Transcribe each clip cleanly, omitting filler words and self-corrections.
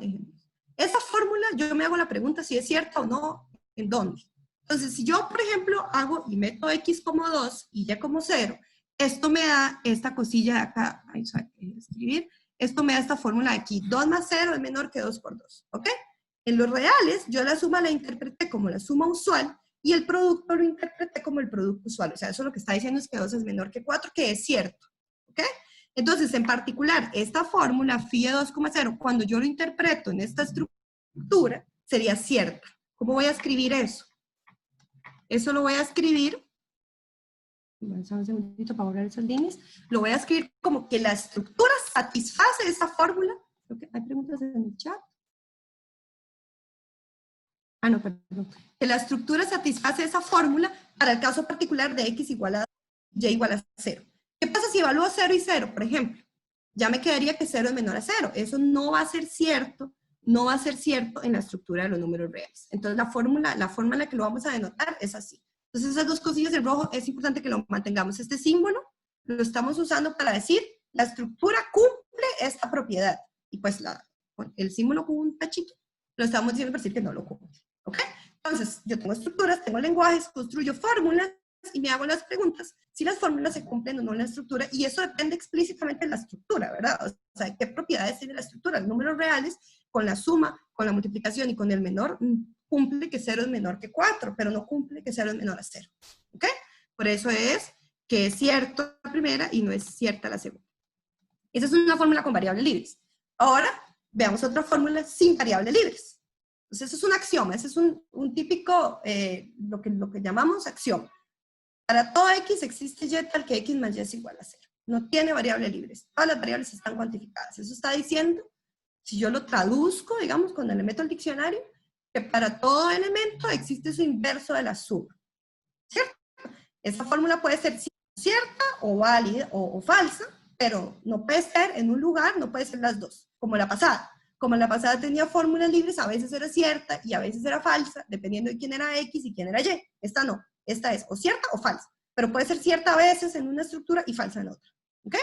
ejemplos. Esa fórmula, yo me hago la pregunta si es cierta o no, ¿en dónde? Entonces, si yo, por ejemplo, hago y meto x como 2 y y como 0, esto me da esta cosilla de acá, ahí escribir, esto me da esta fórmula de aquí, 2 más 0 es menor que 2 por 2, ¿ok? En los reales, yo la suma la interpreté como la suma usual, y el producto lo interpreté como el producto usual. O sea, eso lo que está diciendo es que 2 es menor que 4, que es cierto, ¿ok? Entonces, en particular, esta fórmula, phi de 2,0, cuando yo lo interpreto en esta estructura, sería cierta. ¿Cómo voy a escribir eso? Eso lo voy a escribir, un segundito para borrar esas líneas, lo voy a escribir como que la estructura satisface esa fórmula. ¿Hay preguntas en el chat? Ah, no, perdón. Que la estructura satisface esa fórmula para el caso particular de x igual a y igual a 0. ¿Qué pasa si evalúo 0 y 0, por ejemplo? Ya me quedaría que 0 es menor a 0. Eso no va a ser cierto, no va a ser cierto en la estructura de los números reales. Entonces la forma en la que lo vamos a denotar es así. Entonces esas dos cosillas en rojo es importante que lo mantengamos. Este símbolo lo estamos usando para decir la estructura cumple esta propiedad. Y pues el símbolo con un tachito lo estamos diciendo para decir que no lo cumple. ¿Ok? Entonces yo tengo estructuras, tengo lenguajes, construyo fórmulas y me hago las preguntas si las fórmulas se cumplen o no en la estructura, y eso depende explícitamente de la estructura, ¿verdad? O sea, ¿qué propiedades tiene la estructura? Los números reales, con la suma, con la multiplicación y con el menor, cumple que 0 es menor que 4, pero no cumple que 0 es menor a 0. ¿Ok? Por eso es que es cierto la primera y no es cierta la segunda. Esa es una fórmula con variables libres. Ahora, veamos otra fórmula sin variables libres. Entonces, eso es un axioma, ese es un típico, lo que llamamos axioma. Para todo x existe y tal que x más y es igual a 0. No tiene variables libres. Todas las variables están cuantificadas. Eso está diciendo, si yo lo traduzco, digamos, cuando le meto al diccionario, que para todo elemento existe su inverso de la suma. ¿Cierto? Esa fórmula puede ser cierta o válida o falsa, pero no puede ser en un lugar, no puede ser las dos, como la pasada. Como la pasada tenía fórmulas libres, a veces era cierta y a veces era falsa, dependiendo de quién era x y quién era y. Esta no. Esta es o cierta o falsa, pero puede ser cierta a veces en una estructura y falsa en otra. ¿Ok?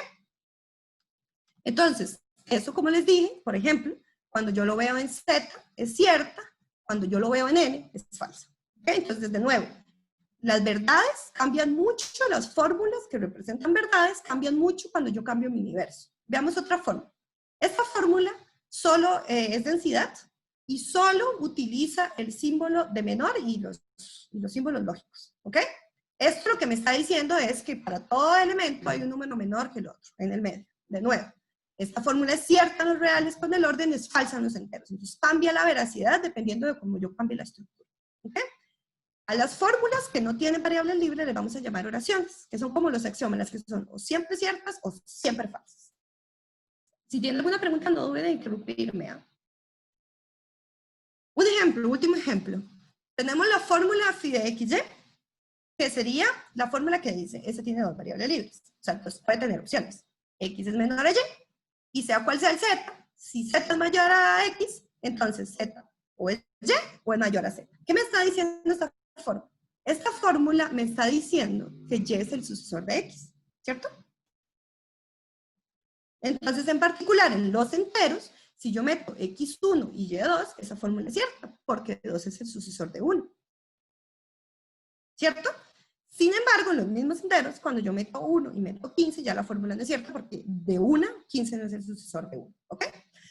Entonces, eso como les dije, por ejemplo, cuando yo lo veo en Z es cierta, cuando yo lo veo en N es falsa. ¿Ok? Entonces, de nuevo, las verdades cambian mucho, las fórmulas que representan verdades cambian mucho cuando yo cambio mi universo. Veamos otra fórmula. Esta fórmula solo es densidad y solo utiliza el símbolo de menor y los símbolos lógicos. ¿Ok? Esto lo que me está diciendo es que para todo elemento hay un número menor que el otro, en el medio. De nuevo, esta fórmula es cierta en los reales con el orden, es falsa en los enteros. Entonces cambia la veracidad dependiendo de cómo yo cambie la estructura. ¿Ok? A las fórmulas que no tienen variables libres les vamos a llamar oraciones, que son como los axiomas, las que son o siempre ciertas o siempre falsas. Si tienen alguna pregunta, no duden en interrumpirme. Un ejemplo, último ejemplo. Tenemos la fórmula phi de xy, que sería la fórmula que dice, esta tiene dos variables libres. O sea, entonces puede tener opciones. X es menor a y, y sea cual sea el z, si z es mayor a x, entonces z o es y o es mayor a z. ¿Qué me está diciendo esta fórmula? Esta fórmula me está diciendo que y es el sucesor de x, ¿cierto? Entonces, en particular, en los enteros, si yo meto x1 y y2, esa fórmula es cierta, porque 2 es el sucesor de 1. ¿Cierto? Sin embargo, en los mismos enteros, cuando yo meto 1 y meto 15, ya la fórmula no es cierta, porque de 1, 15 no es el sucesor de 1. ¿Ok?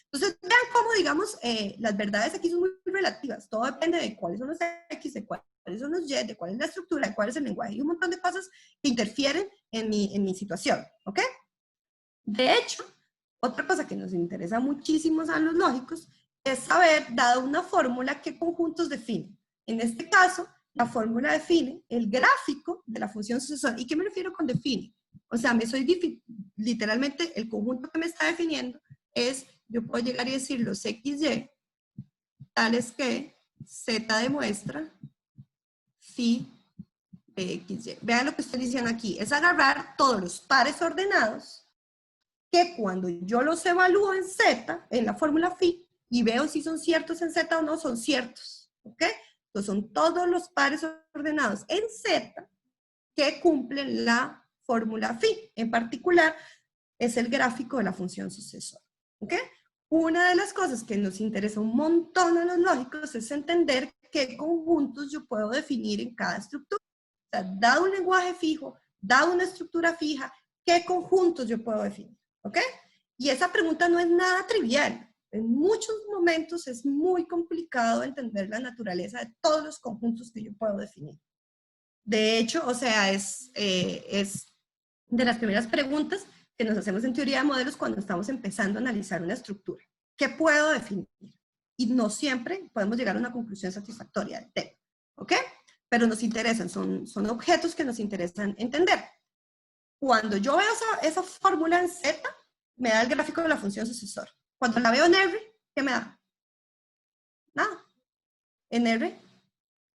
Entonces, vean cómo, digamos, las verdades aquí son muy relativas. Todo depende de cuáles son los x, de cuáles son los y, de cuál es la estructura, de cuál es el lenguaje. Y un montón de cosas que interfieren en mi situación. ¿Ok? De hecho, otra cosa que nos interesa muchísimo a los lógicos es saber, dado una fórmula, qué conjuntos define. En este caso, la fórmula define el gráfico de la función sucesor. ¿Y qué me refiero con define? O sea, literalmente el conjunto que me está definiendo es, yo puedo llegar y decir los XY, tales que Z demuestra phi de XY. Vean lo que estoy diciendo aquí, es agarrar todos los pares ordenados que cuando yo los evalúo en Z, en la fórmula phi, y veo si son ciertos en Z o no, son ciertos. ¿Ok? Entonces son todos los pares ordenados en Z que cumplen la fórmula phi. En particular, es el gráfico de la función sucesor. ¿Ok? una de las cosas que nos interesa un montón a los lógicos es entender qué conjuntos yo puedo definir en cada estructura. O sea, dado un lenguaje fijo, dado una estructura fija, ¿qué conjuntos yo puedo definir? ¿Ok? Y esa pregunta no es nada trivial. En muchos momentos es muy complicado entender la naturaleza de todos los conjuntos que yo puedo definir. De hecho, o sea, es de las primeras preguntas que nos hacemos en teoría de modelos cuando estamos empezando a analizar una estructura. ¿Qué puedo definir? Y no siempre podemos llegar a una conclusión satisfactoria del tema. ¿Ok? Pero nos interesan, son objetos que nos interesan entender. Cuando yo veo esa fórmula en Z, me da el gráfico de la función sucesor. Cuando la veo en R, ¿qué me da? Nada. En R,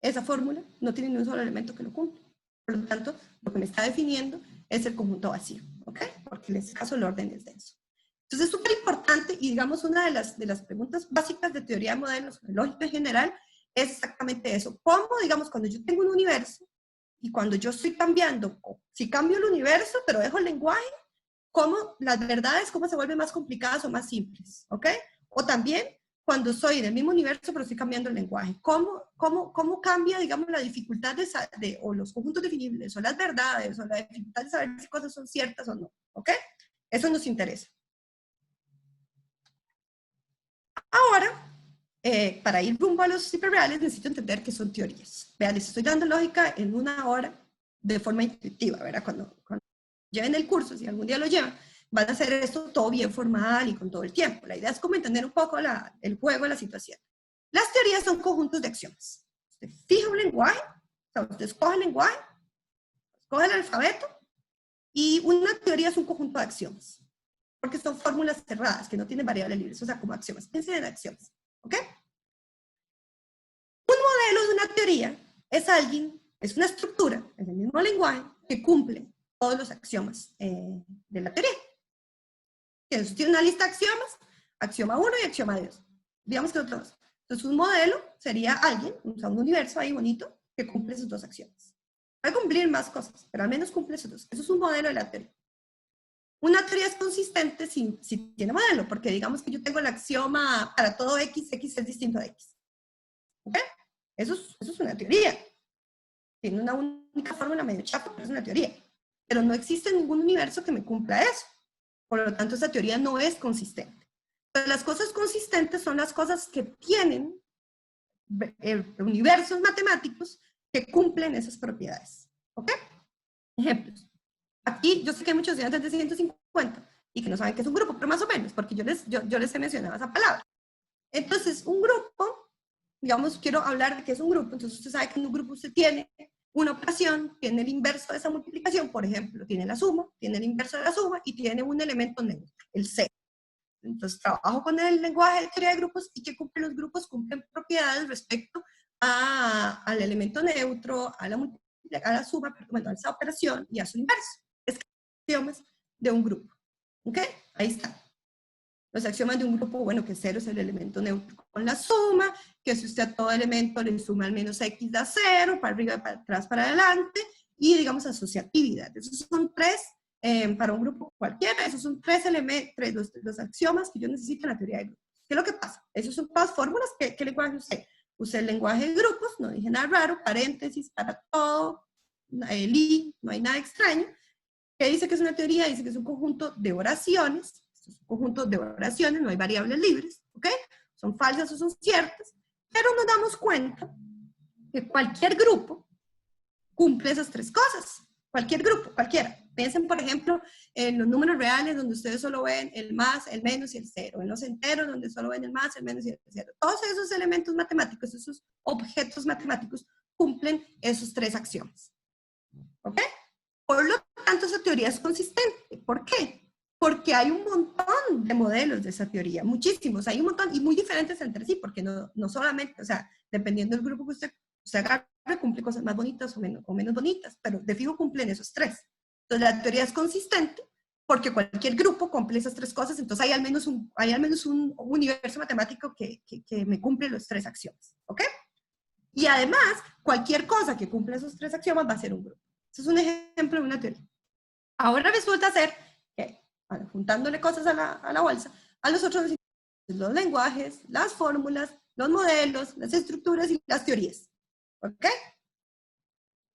esa fórmula no tiene ni un solo elemento que lo cumpla. Por lo tanto, lo que me está definiendo es el conjunto vacío, ¿ok? Porque en este caso el orden es denso. Entonces es súper importante y digamos una de las preguntas básicas de teoría de modelos, de lógica en general, es exactamente eso. ¿Cómo, digamos, cuando yo tengo un universo y cuando yo estoy cambiando, si cambio el universo pero dejo el lenguaje, cómo las verdades, cómo se vuelven más complicadas o más simples, ¿ok? O también cuando soy del mismo universo pero estoy cambiando el lenguaje, ¿cómo cambia, digamos, la dificultad o los conjuntos definibles, o las verdades, o la dificultad de saber si cosas son ciertas o no, ¿ok? Eso nos interesa. Ahora, para ir rumbo a los hiperreales necesito entender qué son teorías. Vean, les estoy dando lógica en una hora de forma intuitiva, ¿verdad? Cuando lleven el curso, si algún día lo llevan, van a hacer esto todo bien formal y con todo el tiempo. La idea es como entender un poco el juego, la situación. Las teorías son conjuntos de axiomas. Usted fija un lenguaje, o sea, usted escoge el lenguaje, escoge el alfabeto, y una teoría es un conjunto de axiomas, porque son fórmulas cerradas, que no tienen variables libres, o sea, como axiomas. Piensen en axiomas, ¿ok? Un modelo de una teoría es una estructura, es el mismo lenguaje, que cumple todos los axiomas de la teoría. Entonces, tiene una lista de axiomas, axioma 1 y axioma 2. Digamos que otros. Entonces, un modelo sería alguien, o sea, un universo ahí bonito, que cumple esos dos axiomas. Puede cumplir más cosas, pero al menos cumple esos dos. Eso es un modelo de la teoría. Una teoría es consistente si tiene modelo, porque digamos que yo tengo el axioma para todo X, X es distinto a X. ¿Ok? Eso es una teoría. Tiene una única fórmula medio chapa, pero es una teoría. Pero no existe ningún universo que me cumpla eso. Por lo tanto, esa teoría no es consistente. Pero las cosas consistentes son las cosas que tienen universos matemáticos que cumplen esas propiedades. ¿Ok? Ejemplos. Aquí yo sé que hay muchos estudiantes de 150 y que no saben qué es un grupo, pero más o menos, porque yo les he mencionado esa palabra. Entonces, un grupo, digamos, quiero hablar de qué es un grupo, entonces usted sabe que en un grupo usted tiene una operación, tiene el inverso de esa multiplicación, por ejemplo, tiene la suma, tiene el inverso de la suma y tiene un elemento neutro, el cero. Entonces trabajo con el lenguaje de teoría de grupos y que cumplen los grupos, cumplen propiedades respecto al elemento neutro, a la suma, bueno, a esa operación y a su inverso. Es axiomas de un grupo. ¿Ok? Ahí está. Los axiomas de un grupo, bueno, que 0 es el elemento neutro con la suma, que si usted a todo elemento le suma al menos x da 0, para arriba, para atrás, para adelante, y digamos asociatividad. Esos son tres, para un grupo cualquiera, esos son tres elementos, los axiomas que yo necesito en la teoría de grupos. ¿Qué es lo que pasa? Esas son todas fórmulas. ¿Qué lenguaje usted? Usé el lenguaje de grupos, no dije nada raro, paréntesis para todo, li, no hay nada extraño. ¿Qué dice que es una teoría? Dice que es un conjunto de oraciones. Es un conjunto de oraciones, no hay variables libres, ¿ok? Son falsas o son ciertas, pero nos damos cuenta que cualquier grupo cumple esas tres cosas. Cualquier grupo, cualquiera. Piensen, por ejemplo, en los números reales donde ustedes solo ven el más, el menos y el cero. En los enteros donde solo ven el más, el menos y el cero. Todos esos elementos matemáticos, esos objetos matemáticos, cumplen esos tres axiomas. ¿Ok? Por lo tanto, esa teoría es consistente. ¿Por qué? Porque hay un montón de modelos de esa teoría, muchísimos, hay un montón y muy diferentes entre sí, porque no solamente, o sea, dependiendo del grupo que usted agarre, cumple cosas más bonitas o menos bonitas, pero de fijo cumplen esos tres. Entonces, la teoría es consistente porque cualquier grupo cumple esas tres cosas, entonces hay al menos un universo matemático que me cumple los tres axiomas, ¿ok? Y además, cualquier cosa que cumpla esos tres axiomas va a ser un grupo. Eso es un ejemplo de una teoría. Ahora resulta ser que, bueno, juntándole cosas a la bolsa, a nosotros nos Los lenguajes, las fórmulas, los modelos, las estructuras y las teorías. ¿Ok?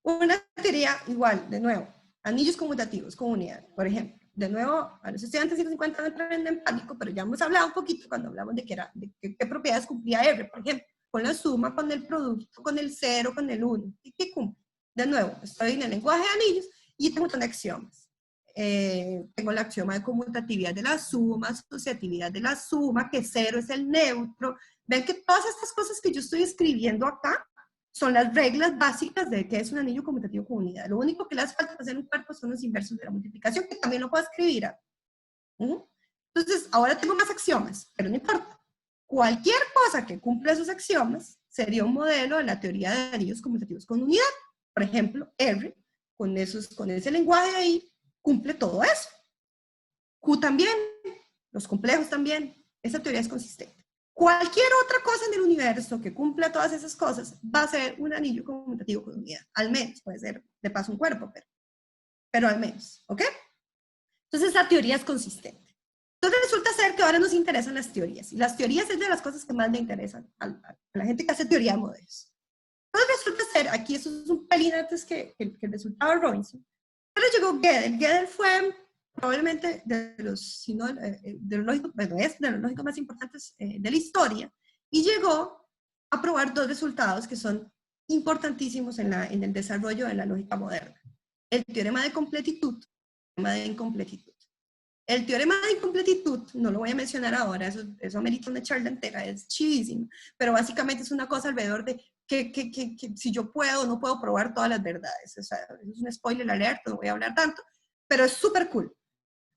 Una teoría igual, de nuevo, anillos conmutativos con unidad, por ejemplo. De nuevo, a los estudiantes sí se encuentran en pánico, pero ya hemos hablado un poquito cuando hablamos de qué propiedades cumplía R, por ejemplo, con la suma, con el producto, con el 0, con el 1. ¿Y qué cumple? De nuevo, estoy en el lenguaje de anillos y tengo un montón de axiomas. Tengo el axioma de conmutatividad de la suma, asociatividad de la suma, que 0 es el neutro. Ven que todas estas cosas que yo estoy escribiendo acá son las reglas básicas de qué es un anillo conmutativo con unidad. Lo único que le hace falta para hacer un cuerpo son los inversos de la multiplicación, que también lo puedo escribir. Entonces, ahora tengo más axiomas, pero no importa. Cualquier cosa que cumpla esos axiomas sería un modelo de la teoría de anillos conmutativos con unidad. Por ejemplo, R, con ese lenguaje ahí, cumple todo eso. Q también, los complejos también. Esa teoría es consistente. Cualquier otra cosa en el universo que cumpla todas esas cosas va a ser un anillo conmutativo con unidad. Al menos, puede ser de paso un cuerpo, pero al menos, ¿ok? Entonces la teoría es consistente. Entonces resulta ser que ahora nos interesan las teorías. Y las teorías es de las cosas que más le interesan a la gente que hace teoría de modelos. Entonces resulta ser, aquí eso es un pelín antes que el resultado de Robinson, pero llegó Gödel. Gödel fue probablemente de los, si no, de los lógicos, bueno, es de los lógicos más importantes de la historia, y llegó a probar dos resultados que son importantísimos en el desarrollo de la lógica moderna. El teorema de completitud y el teorema de incompletitud. El teorema de incompletitud, no lo voy a mencionar ahora, eso amerita una charla entera, es chivísimo, pero básicamente es una cosa alrededor de que si yo puedo o no puedo probar todas las verdades. O sea, es un spoiler alert, no voy a hablar tanto, pero es súper cool.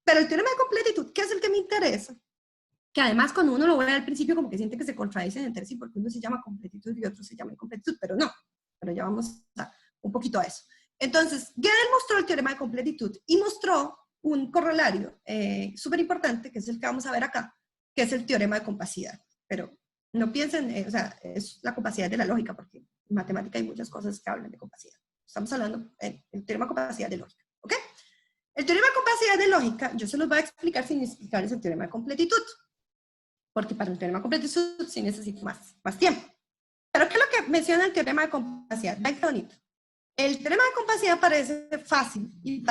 Pero el teorema de completitud, ¿qué es el que me interesa? Que además cuando uno lo ve al principio como que siente que se contradicen entre sí, porque uno se llama completitud y otro se llama incompletitud, pero no, pero ya vamos un poquito a eso. Entonces, Gödel mostró el teorema de completitud y mostró un corolario súper importante, que es el que vamos a ver acá, que es el teorema de compacidad. Pero no piensen, o sea, es la compacidad de la lógica, porque en matemática hay muchas cosas que hablan de compacidad. Estamos hablando del teorema de compacidad de lógica, ¿ok? El teorema de compacidad de lógica, yo se los voy a explicar sin explicarles el teorema de completitud, porque para el teorema de completitud sí necesito más tiempo. Pero ¿qué es lo que menciona el teorema de compacidad? Vean qué bonito. El teorema de compacidad parece fácil y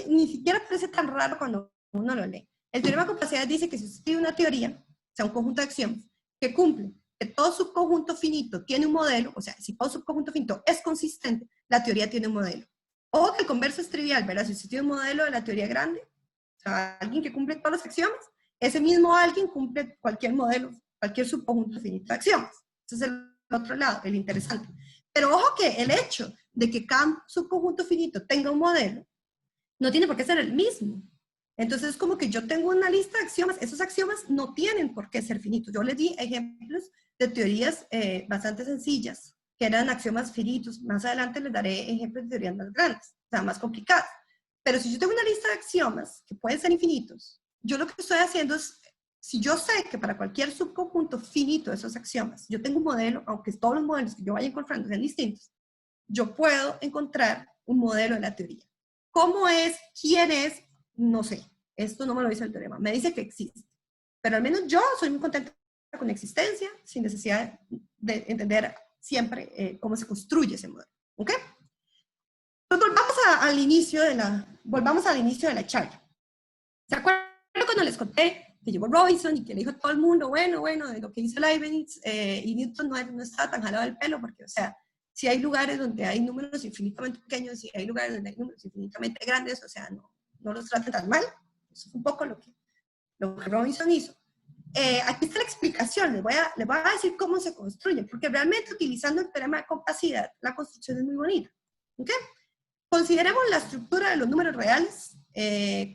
ni siquiera parece tan raro cuando uno lo lee. El teorema de compacidad dice que si usted tiene una teoría, o sea, un conjunto de axiomas, que cumple, que todo subconjunto finito tiene un modelo, o sea, si todo subconjunto finito es consistente, la teoría tiene un modelo. O que el converso es trivial, ¿verdad? Si usted tiene un modelo de la teoría grande, o sea, alguien que cumple todos los axiomas, ese mismo alguien cumple cualquier modelo, cualquier subconjunto finito de axiomas. Ese es el otro lado, el interesante. Pero ojo que el hecho de que cada subconjunto finito tenga un modelo, no tiene por qué ser el mismo. Entonces es como que yo tengo una lista de axiomas, esos axiomas no tienen por qué ser finitos. Yo les di ejemplos de teorías bastante sencillas, que eran axiomas finitos. Más adelante les daré ejemplos de teorías más grandes, o sea, más complicadas. Pero si yo tengo una lista de axiomas que pueden ser infinitos, yo lo que estoy haciendo es, si yo sé que para cualquier subconjunto finito de esos axiomas, yo tengo un modelo, aunque todos los modelos que yo vaya encontrando sean distintos, yo puedo encontrar un modelo de la teoría. ¿Cómo es? ¿Quién es? No sé. Esto no me lo dice el teorema. Me dice que existe. Pero al menos yo soy muy contenta con la existencia, sin necesidad de entender siempre cómo se construye ese modelo. ¿Ok? Entonces volvamos al inicio de la charla. ¿Se acuerdan cuando les conté que llegó Robinson y que le dijo a todo el mundo, bueno, de lo que hizo Leibniz y Newton no estaba tan jalado del pelo, porque, o sea, si hay lugares donde hay números infinitamente pequeños y hay lugares donde hay números infinitamente grandes, o sea, no los traten tan mal. Eso es un poco lo que Robinson hizo. Aquí está la explicación, les voy a decir cómo se construye, porque realmente utilizando el teorema de compacidad, la construcción es muy bonita. ¿Ok? Consideremos la estructura de los números reales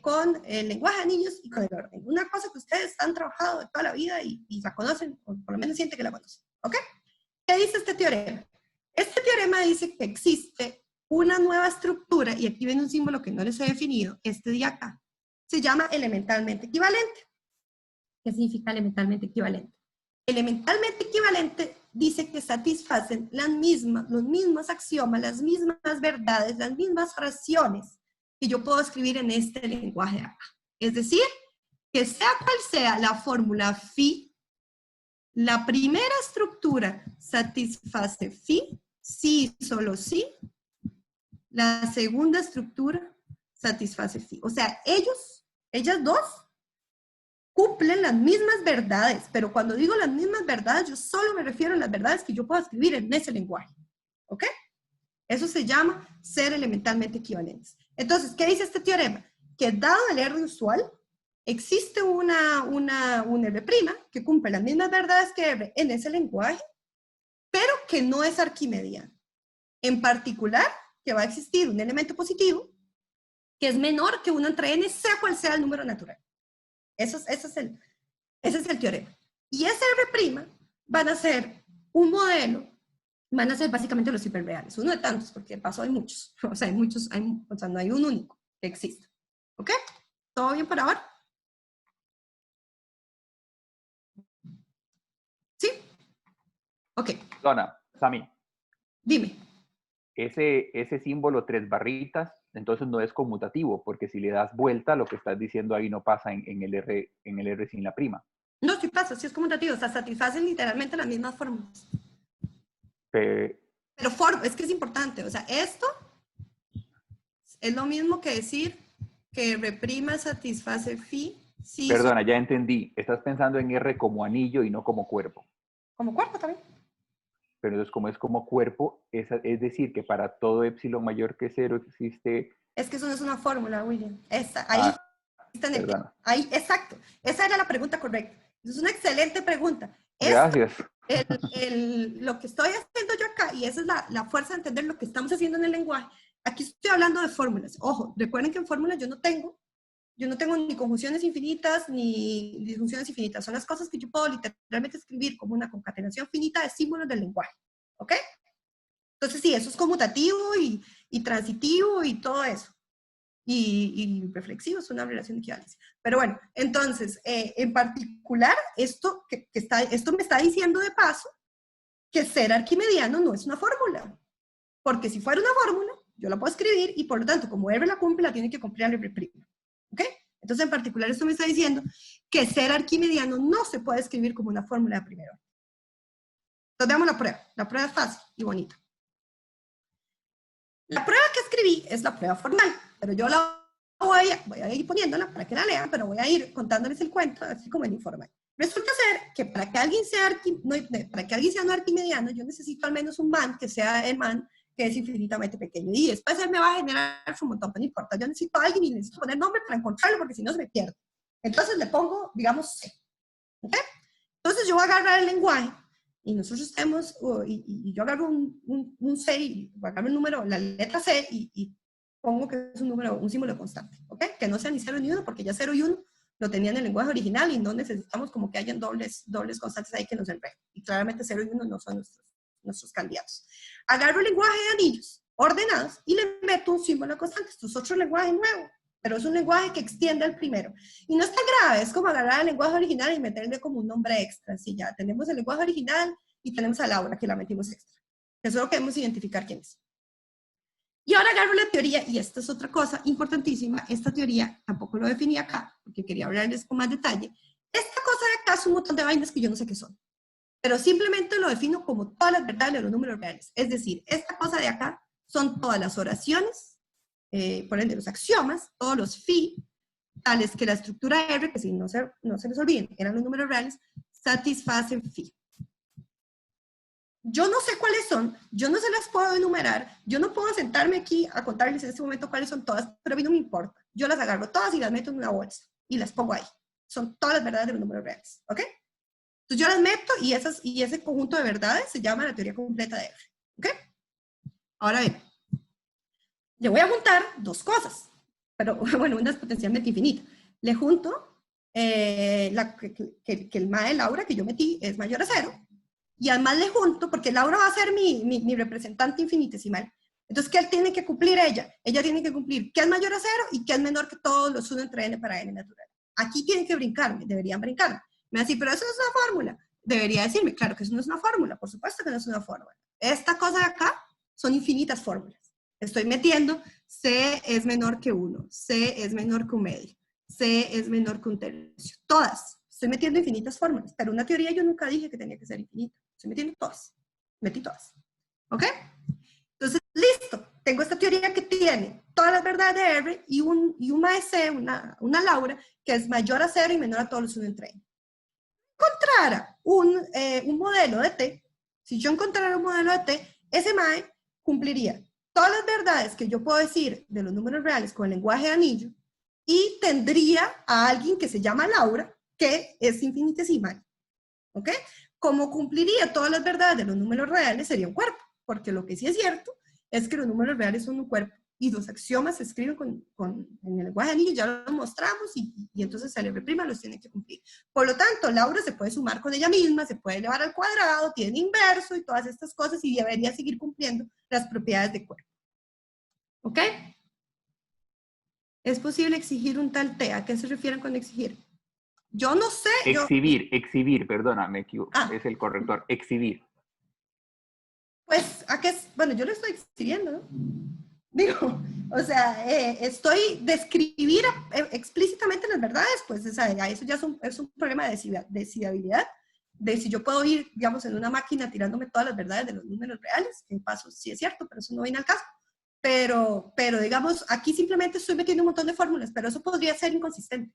con el lenguaje de anillos y con el orden. Una cosa que ustedes han trabajado de toda la vida y la conocen, o por lo menos sienten que la conocen. ¿Ok? ¿Qué dice este teorema? Este teorema dice que existe una nueva estructura, y aquí viene un símbolo que no les he definido, este de acá. Se llama elementalmente equivalente. ¿Qué significa elementalmente equivalente? Elementalmente equivalente dice que satisfacen los mismos axiomas, las mismas verdades, las mismas oraciones que yo puedo escribir en este lenguaje de acá. Es decir, que sea cual sea la fórmula phi La primera estructura satisface phi, sí, solo sí. La segunda estructura satisface phi. O sea, ellas dos, cumplen las mismas verdades, pero cuando digo las mismas verdades, yo solo me refiero a las verdades que yo puedo escribir en ese lenguaje. ¿Ok? Eso se llama ser elementalmente equivalentes. Entonces, ¿qué dice este teorema? Que dado el R usual, existe una R' que cumple las mismas verdades que R en ese lenguaje, pero que no es arquimediano. En particular, que va a existir un elemento positivo que es menor que 1 entre n, sea cual sea el número natural. Ese es el teorema. Y ese R' van a ser un modelo, van a ser básicamente los hiperreales. Uno de tantos, porque de paso hay muchos. O sea, no hay un único que exista. ¿Ok? ¿Todo bien por ahora? ¿Sí? Ok. Dona, Sami. Dime. Ese símbolo 3 barritas, entonces no es conmutativo, porque si le das vuelta, lo que estás diciendo ahí no pasa en el R sin la prima. No, sí pasa, sí es conmutativo, o sea, satisfacen literalmente las mismas fórmulas. Pero es que es importante, o sea, esto es lo mismo que decir que R' satisface phi. Sí, perdona, ya entendí. Estás pensando en R como anillo y no como cuerpo. Como cuerpo también. Pero entonces, como es como cuerpo, es decir, que para todo epsilon mayor que 0 existe... Es que eso no es una fórmula, William. Ahí está en el... Ahí, exacto. Esa era la pregunta correcta. Es una excelente pregunta. Gracias. Lo que estoy haciendo yo acá, y esa es la fuerza de entender lo que estamos haciendo en el lenguaje, aquí estoy hablando de fórmulas. Ojo, recuerden que en fórmulas yo no tengo ni conjunciones infinitas ni disjunciones infinitas. Son las cosas que yo puedo literalmente escribir como una concatenación finita de símbolos del lenguaje. ¿Ok? Entonces sí, eso es conmutativo y transitivo y todo eso. Y reflexivo, es una relación de equivalencia. Pero bueno, entonces, en particular, esto me está diciendo de paso que ser arquimediano no es una fórmula. Porque si fuera una fórmula, yo la puedo escribir y por lo tanto, como R la cumple, la tiene que cumplir R'. ¿Ok? Entonces, en particular, esto me está diciendo que ser arquimediano no se puede escribir como una fórmula de primer orden. Entonces, veamos la prueba. La prueba es fácil y bonita. La prueba que escribí es la prueba formal, pero yo la voy a ir poniéndola para que la lean, pero voy a ir contándoles el cuento, así como el informal. Resulta ser que para que alguien sea un arquimediano, yo necesito al menos un man que sea el man que es infinitamente pequeño. Y después él me va a generar un montón, pero no importa. Yo necesito a alguien y necesito poner nombre para encontrarlo, porque si no se me pierde. Entonces le pongo, digamos, C. ¿Ok? Entonces yo voy a agarrar el lenguaje y nosotros tenemos, y yo agarro un C, y agarro el número, la letra C, y pongo que es un símbolo constante, ¿ok? Que no sea ni 0 ni 1, porque ya 0 y 1 lo tenía en el lenguaje original y no necesitamos como que hayan dobles constantes ahí que nos enreden. Y claramente 0 y 1 no son nuestros candidatos. Agarro el lenguaje de anillos ordenados y le meto un símbolo constante. Esto es otro lenguaje nuevo, pero es un lenguaje que extiende al primero. Y no es tan grave, es como agarrar el lenguaje original y meterle como un nombre extra. Así ya tenemos el lenguaje original y tenemos a Laura, que la metimos extra. Eso solo queremos identificar quién es. Y ahora agarro la teoría, y esta es otra cosa importantísima. Esta teoría tampoco lo definí acá, porque quería hablarles con más detalle. Esta cosa de acá es un montón de vainas que yo no sé qué son. Pero simplemente lo defino como todas las verdades de los números reales. Es decir, esta cosa de acá son todas las oraciones, por ende los axiomas, todos los phi, tales que la estructura R, que si no se les olviden, eran los números reales, satisfacen phi. Yo no sé cuáles son, yo no se las puedo enumerar, yo no puedo sentarme aquí a contarles en este momento cuáles son todas, pero a mí no me importa. Yo las agarro todas y las meto en una bolsa y las pongo ahí. Son todas las verdades de los números reales, ¿ok? Entonces yo las meto y ese conjunto de verdades se llama la teoría completa de R, ¿ok? Ahora bien, le voy a juntar dos cosas, pero bueno, una es potencialmente infinita. Le junto que el ma de Laura que yo metí es mayor a 0, y además le junto, porque Laura va a ser mi representante infinitesimal, entonces, ¿qué tiene que cumplir ella? Ella tiene que cumplir que es mayor a 0 y que es menor que todos los 1 entre n para n natural. Aquí tienen que brincarme, deberían brincarme. Me va a decir, pero eso no es una fórmula. Debería decirme, claro que eso no es una fórmula, por supuesto que no es una fórmula. Esta cosa de acá son infinitas fórmulas. Estoy metiendo C es menor que 1, C es menor que un medio, C es menor que un tercio. Todas estoy metiendo infinitas fórmulas, pero una teoría yo nunca dije que tenía que ser infinita. Estoy metiendo todas. Metí todas. ¿Ok? Entonces, listo. Tengo esta teoría que tiene todas las verdades de R y un maese, una Laura, que es mayor a 0 y menor a todos los 1 entre n. Encontrara un modelo de T, si yo encontrara un modelo de T, ese MAE cumpliría todas las verdades que yo puedo decir de los números reales con el lenguaje de anillo y tendría a alguien que se llama Laura, que es infinitesimal. ¿Ok? Como cumpliría todas las verdades de los números reales, sería un cuerpo, porque lo que sí es cierto es que los números reales son un cuerpo y los axiomas se escriben en el lenguaje de anillo, ya lo mostramos, y entonces el R' los tiene que cumplir. Por lo tanto, Laura se puede sumar con ella misma, se puede elevar al cuadrado, tiene inverso y todas estas cosas, y debería seguir cumpliendo las propiedades de cuerpo. ¿Ok? Es posible exigir un tal T. ¿A qué se refieren con exigir? Yo no sé. Exhibir, perdona, me equivoco. Es el corrector, exhibir. Pues, bueno, yo lo estoy exhibiendo, ¿no? Digo, o sea, estoy describir explícitamente las verdades, pues eso ya es un problema de decidibilidad, de si yo puedo ir, digamos, en una máquina tirándome todas las verdades de los números reales, que en paso sí es cierto, pero eso no viene al caso. Pero digamos, aquí simplemente estoy metiendo un montón de fórmulas, pero eso podría ser inconsistente.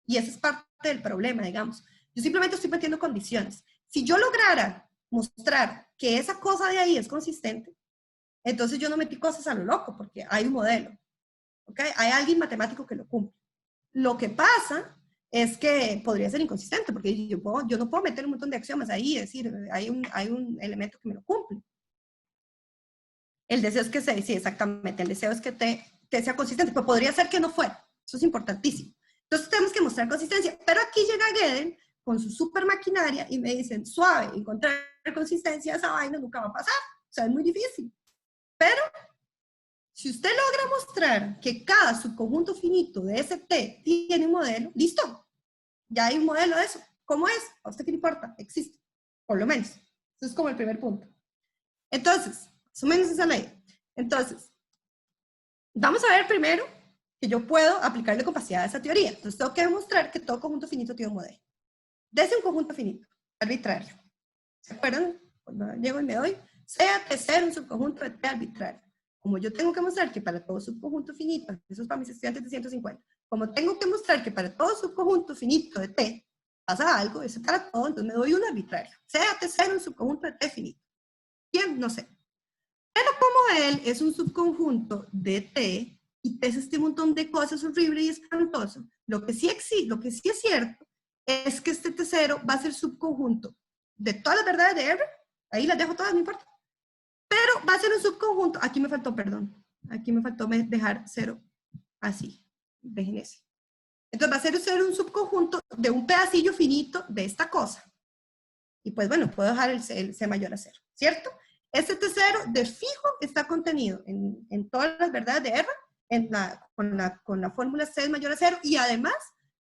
Y esa es parte del problema, digamos. Yo simplemente estoy metiendo condiciones. Si yo lograra mostrar que esa cosa de ahí es consistente, entonces yo no metí cosas a lo loco, porque hay un modelo. ¿Ok? Hay alguien matemático que lo cumple. Lo que pasa es que podría ser inconsistente, porque yo no puedo meter un montón de axiomas ahí, es decir, hay un elemento que me lo cumple. El deseo es que sí, exactamente, el deseo es que T sea consistente, pero podría ser que no fuera. Eso es importantísimo. Entonces tenemos que mostrar consistencia. Pero aquí llega Gödel con su super maquinaria y me dicen, suave, encontrar consistencia, esa vaina nunca va a pasar. O sea, es muy difícil. Pero si usted logra mostrar que cada subconjunto finito de ese T tiene un modelo, listo. Ya hay un modelo de eso. ¿Cómo es? ¿A usted qué le importa? Existe. Por lo menos. Eso es como el primer punto. Entonces, más o menos esa ley. Entonces, vamos a ver primero que yo puedo aplicarle capacidad a esa teoría. Entonces, tengo que demostrar que todo conjunto finito tiene un modelo. Dese un conjunto finito, arbitrario. ¿Se acuerdan? Cuando llego y me doy, sea T0 un subconjunto de T arbitrario. Como yo tengo que mostrar que para todo subconjunto finito, eso es para mis estudiantes de 150, como tengo que mostrar que para todo subconjunto finito de T pasa algo, eso para todo, entonces me doy un arbitrario. Sea T0 un subconjunto de T finito. Bien, no sé. Pero como él es un subconjunto de T y T es este montón de cosas horrible y espantoso, lo que sí es cierto es que este T0 va a ser subconjunto de todas las verdades de R, ahí las dejo todas, no importa, pero va a ser un subconjunto, aquí me faltó dejar 0 así, dejen ese. Entonces va a ser un subconjunto de un pedacillo finito de esta cosa. Y pues bueno, puedo dejar el C mayor a 0, ¿cierto? Este T0 de fijo está contenido en todas las verdades de R, con la fórmula C mayor a 0, y además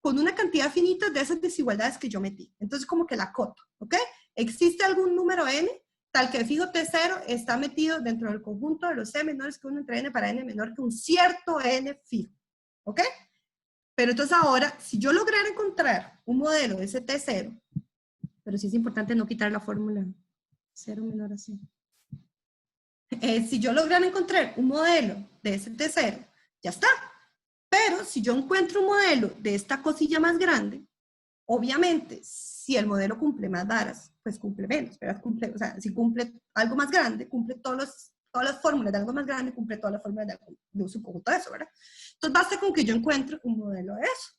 con una cantidad finita de esas desigualdades que yo metí. Entonces como que la acoto, ¿ok? ¿Existe algún número n tal que de fijo T0 está metido dentro del conjunto de los C menores que 1 entre n para n menor que un cierto n fijo? ¿Ok? Pero entonces ahora, si yo lograra encontrar un modelo de ese T0, pero sí es importante no quitar la fórmula 0 menor a 0. Si yo lograra encontrar un modelo de ese T0, ya está. Pero si yo encuentro un modelo de esta cosilla más grande, obviamente, si el modelo cumple más varas, pues cumple menos, ¿verdad? O sea, si cumple algo más grande, cumple todas las fórmulas de algo más grande, cumple todas las fórmulas de un subconjunto de eso, ¿verdad? Entonces basta con que yo encuentre un modelo de eso.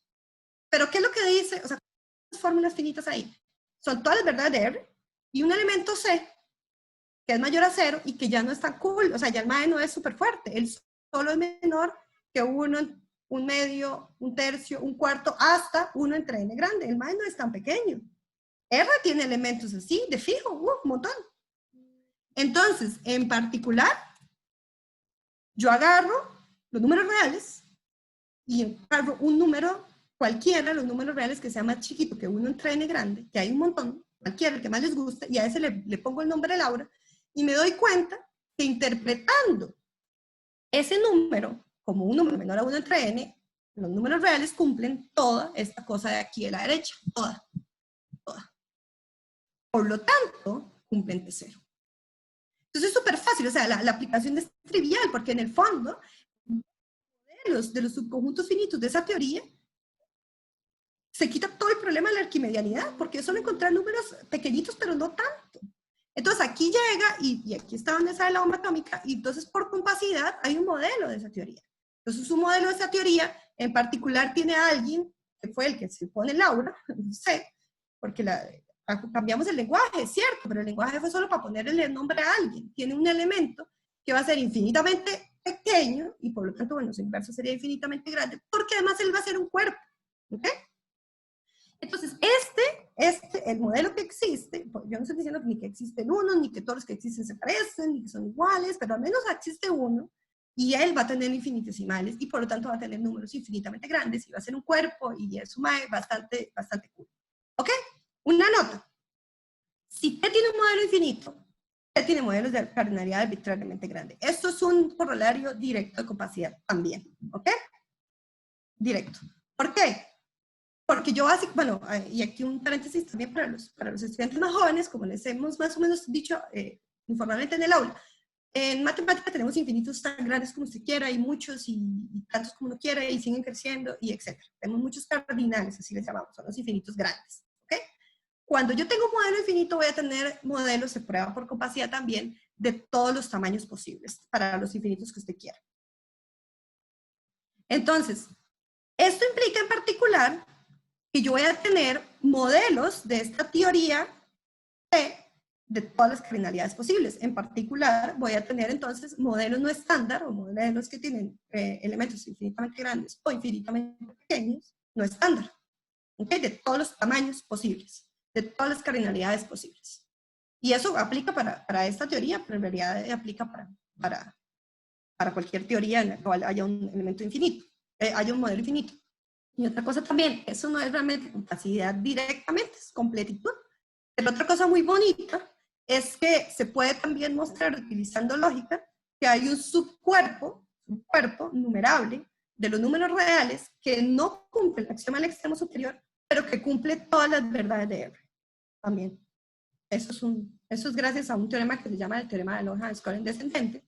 Pero ¿qué es lo que dice? O sea, ¿cuántas fórmulas finitas ahí? Son todas las verdades de R y un elemento C que es mayor a 0 y que ya no es tan cool, o sea, ya el MAE no es súper fuerte, él solo es menor que 1, un medio, un tercio, un cuarto, hasta 1 entre n grande. El MAE no es tan pequeño. R tiene elementos así, de fijo, un montón. Entonces, en particular, yo agarro los números reales y agarro un número cualquiera, los números reales que sea más chiquito que 1 entre n grande, que hay un montón, cualquiera, el que más les guste, y a ese le pongo el nombre de Laura, y me doy cuenta que interpretando ese número como un número menor a 1 entre n, Los números reales cumplen toda esta cosa de aquí de la derecha, toda. Por lo tanto, cumplen T0. Entonces es súper fácil, o sea, la aplicación es trivial, porque en el fondo, de los subconjuntos finitos de esa teoría, se quita todo el problema de la arquimedianidad, porque es solo encontrar números pequeñitos, pero no tanto. Entonces aquí llega, y aquí está donde sale la bomba atómica, y entonces por compacidad hay un modelo de esa teoría. Entonces un modelo de esa teoría, en particular tiene a alguien, que fue el que se pone Laura, no sé, porque cambiamos el lenguaje, es cierto, pero el lenguaje fue solo para ponerle el nombre a alguien. Tiene un elemento que va a ser infinitamente pequeño, y por lo tanto, bueno, su inverso sería infinitamente grande, porque además él va a ser un cuerpo. ¿Ok? Entonces, el modelo que existe, yo no estoy diciendo ni que existen uno, ni que todos los que existen se parecen, ni que son iguales, pero al menos existe uno, y él va a tener infinitesimales, y por lo tanto va a tener números infinitamente grandes, y va a ser un cuerpo, y es bastante cool. ¿Ok? Una nota. Si T tiene un modelo infinito, T tiene modelos de cardinalidad arbitrariamente grande. Esto es un corolario directo de compacidad también. ¿Ok? Directo. ¿Por qué? Porque yo bueno, y aquí un paréntesis también para los estudiantes más jóvenes, como les hemos más o menos dicho informalmente en el aula, en matemática tenemos infinitos tan grandes como usted quiera, y muchos, y tantos como uno quiera, y siguen creciendo, y etcétera. Tenemos muchos cardinales, así les llamamos, son los infinitos grandes. ¿Ok? Cuando yo tengo un modelo infinito, voy a tener modelos, se prueba por compacidad también, de todos los tamaños posibles, para los infinitos que usted quiera. Entonces, esto implica en particular que yo voy a tener modelos de esta teoría de todas las cardinalidades posibles. En particular, voy a tener entonces modelos no estándar, o modelos que tienen elementos infinitamente grandes o infinitamente pequeños, no estándar, ¿okay? De todos los tamaños posibles, de todas las cardinalidades posibles. Y eso aplica para esta teoría, pero en realidad aplica para cualquier teoría en la cual haya un elemento infinito, haya un modelo infinito. Y otra cosa también, eso no es realmente compacidad directamente, es completitud. Pero otra cosa muy bonita es que se puede también mostrar, utilizando lógica, que hay un subcuerpo, un cuerpo numerable de los números reales que no cumple el axioma del extremo superior, pero que cumple todas las verdades de R. También. Eso es gracias a un teorema que se llama el teorema de Loja-Scoring descendente.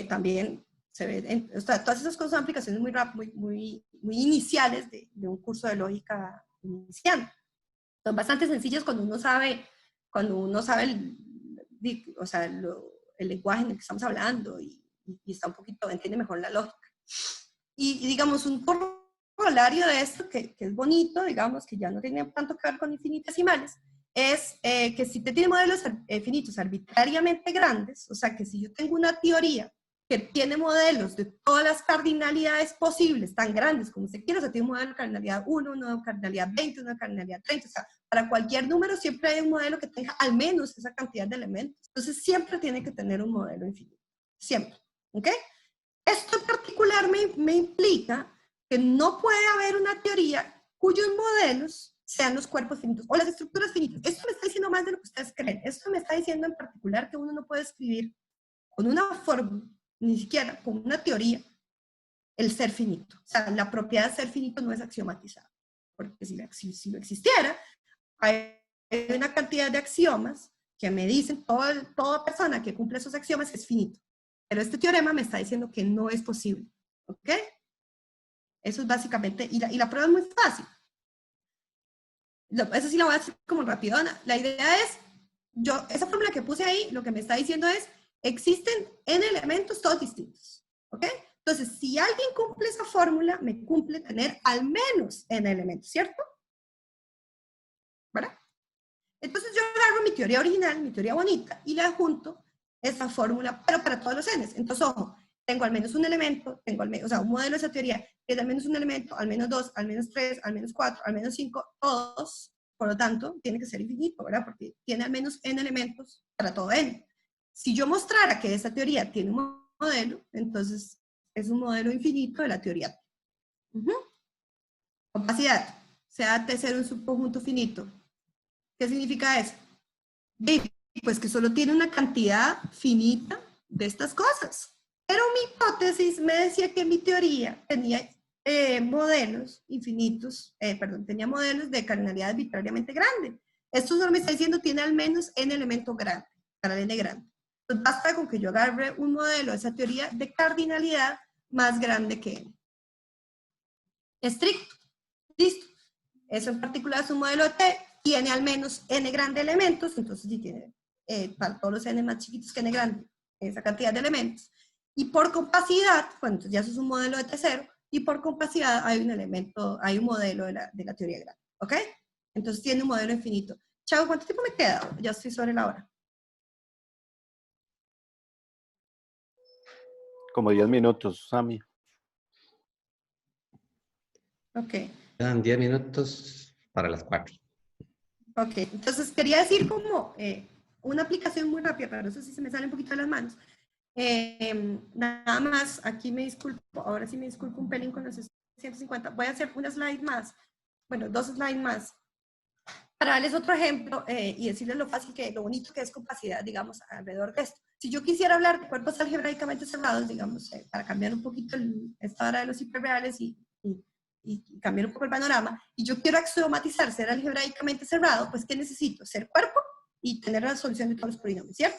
También se ve, o sea, todas esas cosas son aplicaciones muy iniciales de un curso de lógica inicial. Son bastante sencillas cuando uno sabe el lenguaje en el que estamos hablando, y está un poquito, entiende mejor la lógica. Y digamos, un corolario de esto que es bonito, digamos, que ya no tiene tanto que ver con infinitesimales, es que si te tiene modelos finitos arbitrariamente grandes, o sea, que si yo tengo una teoría que tiene modelos de todas las cardinalidades posibles, tan grandes como usted quiera, o sea, tiene un modelo de cardinalidad 1, una de cardinalidad 20, una de cardinalidad 30, o sea, para cualquier número siempre hay un modelo que tenga al menos esa cantidad de elementos. Entonces siempre tiene que tener un modelo infinito, siempre, ¿ok? Esto en particular me implica que no puede haber una teoría cuyos modelos sean los cuerpos finitos o las estructuras finitas. Esto me está diciendo más de lo que ustedes creen. Esto me está diciendo en particular que uno no puede escribir con una fórmula, ni siquiera con una teoría, el ser finito. O sea, la propiedad de ser finito no es axiomatizada. Porque si lo existiera, hay una cantidad de axiomas que me dicen toda persona que cumple esos axiomas es finito. Pero este teorema me está diciendo que no es posible. ¿Ok? Eso es básicamente, y la prueba es muy fácil. Eso sí la voy a hacer como rapidona. La idea es, esa fórmula que puse ahí, lo que me está diciendo es, existen n elementos todos distintos. ¿Ok? Entonces, si alguien cumple esa fórmula, me cumple tener al menos n elementos, ¿cierto? ¿Verdad? Entonces yo agarro mi teoría original, mi teoría bonita, y le adjunto esa fórmula, pero para todos los n's. Entonces, ojo, tengo al menos un elemento, o sea, un modelo de esa teoría, que es al menos un elemento, al menos 2, al menos 3, al menos 4, al menos 5, todos, por lo tanto, tiene que ser infinito, ¿verdad? Porque tiene al menos n elementos para todo n. Si yo mostrara que esa teoría tiene un modelo, entonces es un modelo infinito de la teoría. Compacidad, sea T0 un subconjunto finito. ¿Qué significa eso? Pues que solo tiene una cantidad finita de estas cosas. Pero mi hipótesis me decía que mi teoría tenía modelos infinitos, tenía modelos de cardinalidad arbitrariamente grande. Esto solo me está diciendo tiene al menos n elementos grande, para n grande. Entonces basta con que yo agarre un modelo de esa teoría de cardinalidad más grande que n. Estricto. Listo. Eso en particular es un modelo de T, tiene al menos n grande elementos, entonces si tiene para todos los n más chiquitos que n grande, esa cantidad de elementos. Y por compacidad, bueno, entonces ya eso es un modelo de T0, y por compacidad hay un elemento, hay un modelo de la teoría grande, ¿ok? Entonces tiene un modelo infinito. Chao, ¿cuánto tiempo me queda? Ya estoy sobre la hora. Como 10 minutos, Sami. Ok. Quedan 10 minutos para las 4. Ok, entonces quería decir como una aplicación muy rápida, pero eso sí se me sale un poquito de las manos. Nada más, aquí me disculpo, ahora sí me disculpo un pelín con los 150. Voy a hacer una slide más, bueno, 2 slides más, para darles otro ejemplo y decirles lo fácil que, lo bonito que es compacidad, digamos, alrededor de esto. Si yo quisiera hablar de cuerpos algebraicamente cerrados, digamos, para cambiar un poquito esta hora de los hiperreales y cambiar un poco el panorama, y yo quiero axiomatizar ser algebraicamente cerrado, pues ¿qué necesito? Ser cuerpo y tener la solución de todos los polinomios, ¿cierto?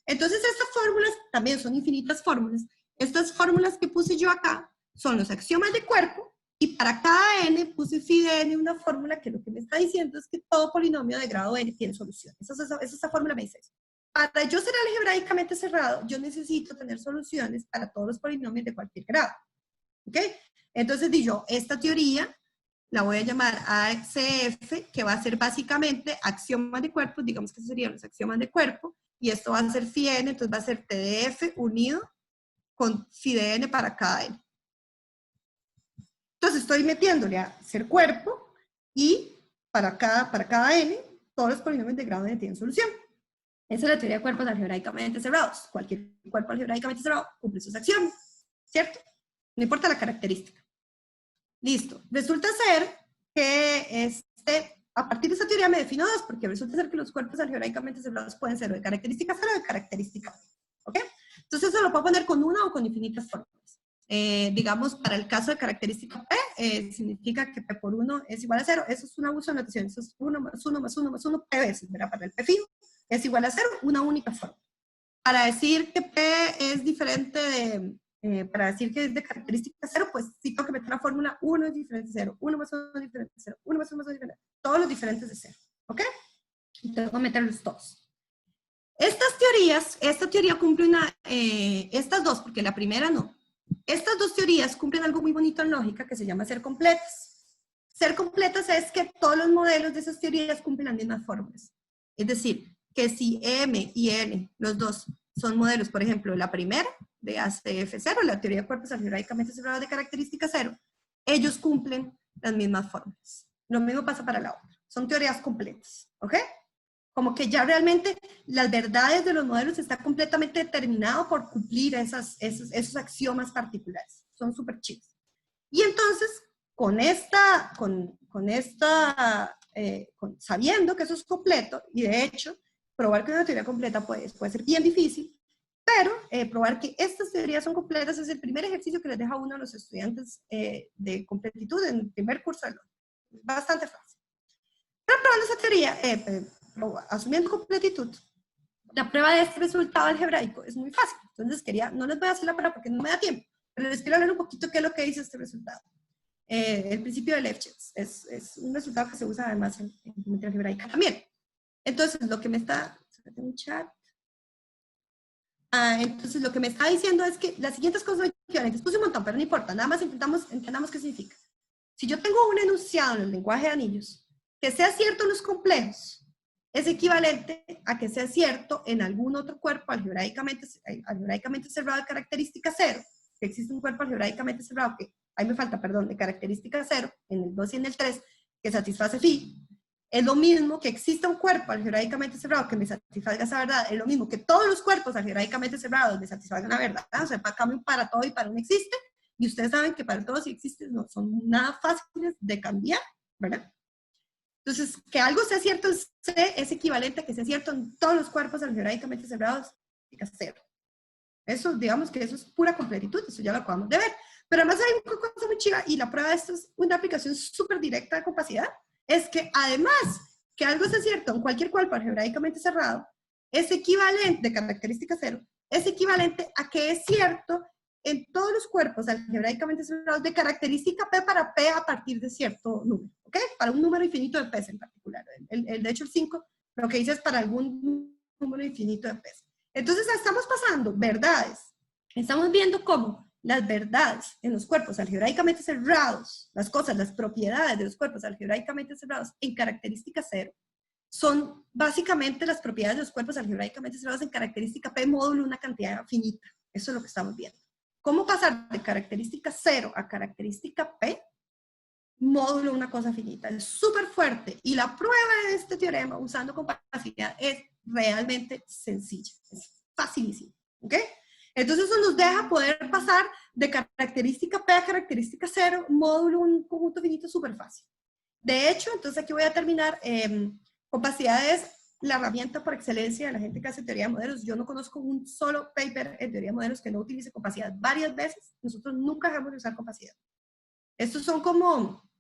Entonces estas fórmulas también son infinitas fórmulas. Estas fórmulas que puse yo acá son los axiomas de cuerpo, y para cada n puse phi de n una fórmula que lo que me está diciendo es que todo polinomio de grado n tiene solución. Esa fórmula me dice eso. Para yo ser algebraicamente cerrado, yo necesito tener soluciones para todos los polinomios de cualquier grado. ¿Ok? Entonces, digo, esta teoría la voy a llamar ACF, que va a ser básicamente axiomas de cuerpo, digamos que serían los axiomas de cuerpo, y esto va a ser phi n, entonces va a ser TDF unido con phi de n para cada n. Entonces estoy metiéndole a ser cuerpo y para cada n, todos los polinomios de grado n tienen solución. Esa es la teoría de cuerpos algebraicamente cerrados. Cualquier cuerpo algebraicamente cerrado cumple sus axiomas, ¿cierto? No importa la característica. Listo. Resulta ser que a partir de esa teoría me defino dos, porque resulta ser que los cuerpos algebraicamente cerrados pueden ser de característica 0 o de característica 1. ¿Ok? Entonces eso lo puedo poner con una o con infinitas fórmulas. Digamos, para el caso de característica P, significa que P por 1 es igual a 0. Eso es un abuso de notación. Eso es 1 más 1 más 1 más 1, P veces, ¿verdad? Para el P fijo es igual a 0, una única fórmula. Para decir que P es diferente para decir que es de característica 0, pues sí tengo que meter la fórmula 1 es diferente de 0, 1 más 1 es diferente de 0, 1 más 1 más 1 es diferente, todos los diferentes de 0, ¿ok? Y tengo que meterlos todos. Esta teoría cumple estas dos, porque la primera no. Estas dos teorías cumplen algo muy bonito en lógica que se llama ser completas. Ser completas es que todos los modelos de esas teorías cumplen las mismas fórmulas. Es decir, que si M y N, los dos, son modelos, por ejemplo, la primera de ACF0, la teoría de cuerpos algebraicamente cerrados de característica 0, ellos cumplen las mismas fórmulas. Lo mismo pasa para la otra. Son teorías completas, ¿ok? Como que ya realmente las verdades de los modelos están completamente determinadas por cumplir esos axiomas particulares. Son súper chidos. Y entonces, sabiendo que eso es completo, y de hecho, probar que una teoría completa puede ser bien difícil, pero probar que estas teorías son completas es el primer ejercicio que les deja uno a los estudiantes de completitud en el primer curso de lógica. Es bastante fácil. Pero probando esa teoría, asumiendo completitud, la prueba de este resultado algebraico es muy fácil. Entonces no les voy a hacer la prueba porque no me da tiempo, pero les quiero hablar un poquito qué es lo que dice este resultado. El principio de Lefschetz es un resultado que se usa además en geometría algebraica también. Entonces, lo que me está... un chat. Entonces, lo que me está diciendo es que las siguientes cosas son equivalentes. Puse un montón, pero no importa. Nada más entendamos qué significa. Si yo tengo un enunciado en el lenguaje de anillos que sea cierto en los complejos, es equivalente a que sea cierto en algún otro cuerpo algebraicamente cerrado de característica 0, que existe un cuerpo algebraicamente cerrado que, ahí me falta, perdón, de característica 0, en el 2 y en el 3, que satisface phi. Es lo mismo que exista un cuerpo algebraicamente cerrado que me satisfaga esa verdad, es lo mismo que todos los cuerpos algebraicamente cerrados me satisfagan la verdad, o sea, cambio para todo y para un existe, y ustedes saben que para todos y existe no son nada fáciles de cambiar, ¿verdad? Entonces, que algo sea cierto en C es equivalente a que sea cierto en todos los cuerpos algebraicamente cerrados, significa 0. Eso, digamos que eso es pura completitud, eso ya lo acabamos de ver. Pero además hay una cosa muy chiva, y la prueba de esto es una aplicación súper directa de compacidad, es que además que algo sea cierto en cualquier cuerpo algebraicamente cerrado, es equivalente, de característica cero, es equivalente a que es cierto en todos los cuerpos algebraicamente cerrados de característica P para P a partir de cierto número, ¿ok? Para un número infinito de P en particular. De hecho, el 5 lo que dice es para algún número infinito de P. Entonces, estamos pasando verdades. Estamos viendo cómo las verdades en los cuerpos algebraicamente cerrados, las cosas, las propiedades de los cuerpos algebraicamente cerrados en característica cero, son básicamente las propiedades de los cuerpos algebraicamente cerrados en característica P módulo una cantidad finita. Eso es lo que estamos viendo. ¿Cómo pasar de característica 0 a característica P? Módulo una cosa finita. Es súper fuerte. Y la prueba de este teorema usando compacidad es realmente sencilla. Es facilísimo. ¿Ok? Entonces eso nos deja poder pasar de característica P a característica 0, módulo un conjunto finito súper fácil. De hecho, entonces aquí voy a terminar. Compacidad es la herramienta por excelencia de la gente que hace teoría de modelos. Yo no conozco un solo paper en teoría de modelos que no utilice compacidad varias veces. Nosotros nunca dejamos de usar compacidad. Estos son como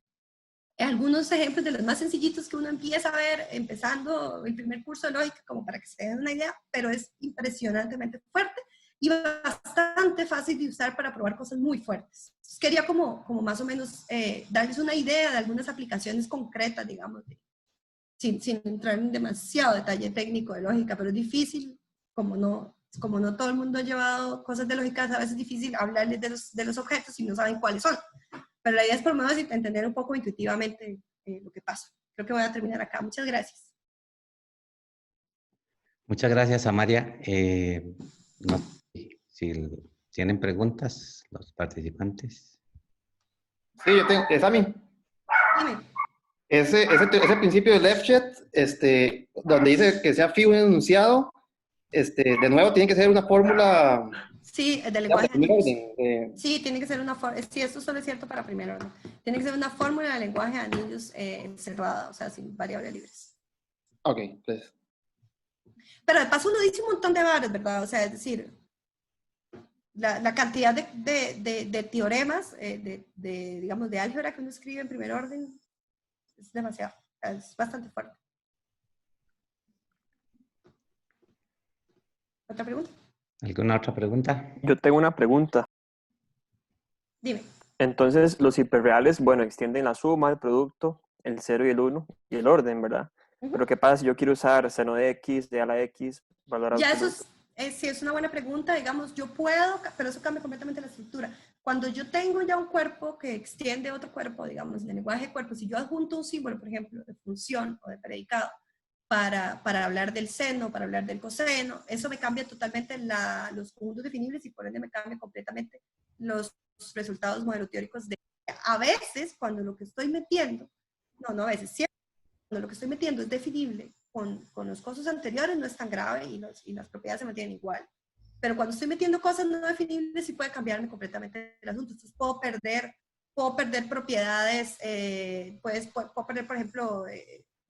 algunos ejemplos de los más sencillitos que uno empieza a ver empezando el primer curso de lógica, como para que se den una idea, pero es impresionantemente fuerte y bastante fácil de usar para probar cosas muy fuertes. Entonces, quería como más o menos darles una idea de algunas aplicaciones concretas, digamos, sin entrar en demasiado detalle técnico de lógica, pero es difícil, como no todo el mundo ha llevado cosas de lógica, a veces es difícil hablarles de los objetos si no saben cuáles son. Pero la idea es por lo menos entender un poco intuitivamente lo que pasa. Creo que voy a terminar acá. Muchas gracias. Muchas gracias, Amaria. No sé si tienen preguntas los participantes. Sí, yo tengo, Sami, Dime. ese principio del Lefschetz, donde dice que sea fijo un enunciado, de nuevo tiene que ser una fórmula Sí, del de lenguaje de primer anillos. orden. Sí, tiene que ser una fórmula. Sí, eso solo es cierto para primer orden. Tiene que ser una fórmula de lenguaje de anillos cerrada, o sea, sin variables libres. Ok, pues. Pero de paso uno dice un montón de varios, ¿verdad? O sea, es decir, la cantidad de teoremas, digamos, de álgebra que uno escribe en primer orden es demasiado. Es bastante fuerte. ¿Otra pregunta? ¿Alguna otra pregunta? Yo tengo una pregunta. Dime. Entonces, los hiperreales, bueno, extienden la suma, el producto, el 0 y el 1, y el orden, ¿verdad? Pero ¿qué pasa si yo quiero usar seno de x, de a la x, valor Ya absoluto? eso sí es una buena pregunta, digamos, yo puedo, pero eso cambia completamente la estructura. Cuando yo tengo ya un cuerpo que extiende otro cuerpo, digamos, de lenguaje de cuerpo, si yo adjunto un símbolo, por ejemplo, de función o de predicado, para hablar del seno, para hablar del coseno, eso me cambia totalmente los conjuntos definibles y por ende me cambia completamente los resultados modelo teóricos. A veces, cuando lo que estoy metiendo, no a veces, siempre, cuando lo que estoy metiendo es definible con los cosas anteriores, no es tan grave y las propiedades se mantienen igual. Pero cuando estoy metiendo cosas no definibles, sí puede cambiarme completamente el asunto. Entonces puedo perder propiedades, puedo perder, por ejemplo,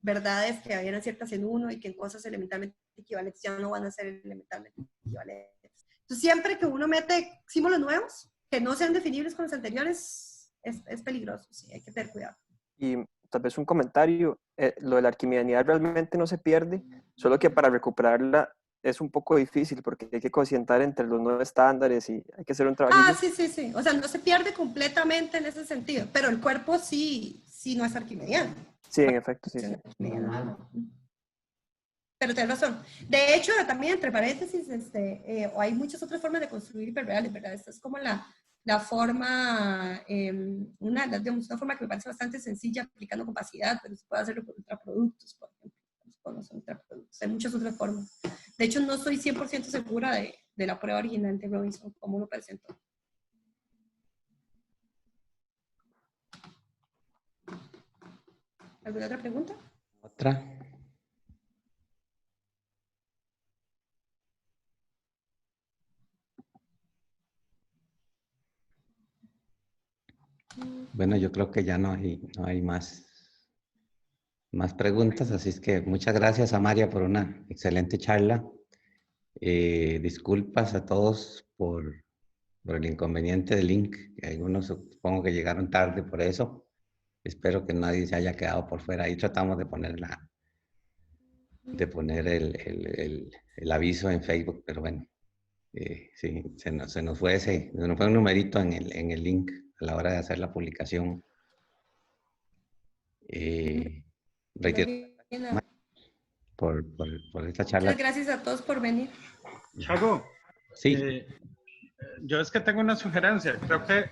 verdades que eran ciertas en uno y que en cosas elementalmente equivalentes ya no van a ser elementalmente equivalentes. Entonces siempre que uno mete símbolos nuevos, que no sean definibles con los anteriores, es peligroso, sí, hay que tener cuidado. Y tal vez un comentario, lo de la arquimedianidad realmente no se pierde, solo que para recuperarla es un poco difícil porque hay que cocientar entre los nuevos estándares y hay que hacer un trabajillo. Sí. O sea, no se pierde completamente en ese sentido, pero el cuerpo sí no es arquimediano. Sí, en efecto, sí. Pero tienes razón. De hecho, también, entre paréntesis, hay muchas otras formas de construir hiperreales, ¿verdad? Esta es como la forma, una forma que me parece bastante sencilla aplicando compacidad, pero se puede hacerlo con ultraproductos, por ejemplo. Con los ultraproductos. Hay muchas otras formas. De hecho, no estoy 100% segura de la prueba original de Robinson, como lo presentó. ¿Alguna otra pregunta? ¿Otra? Bueno, yo creo que ya no hay más preguntas, así es que muchas gracias a María por una excelente charla. Disculpas a todos por por el inconveniente del link, que algunos supongo que llegaron tarde por eso. Espero que nadie se haya quedado por fuera. Ahí tratamos de poner el aviso en Facebook, pero bueno, sí, se nos fue un numerito en el link a la hora de hacer la publicación. Reitero por esta charla. Muchas gracias a todos por venir. Chago, Sí. yo es que tengo una sugerencia. Creo que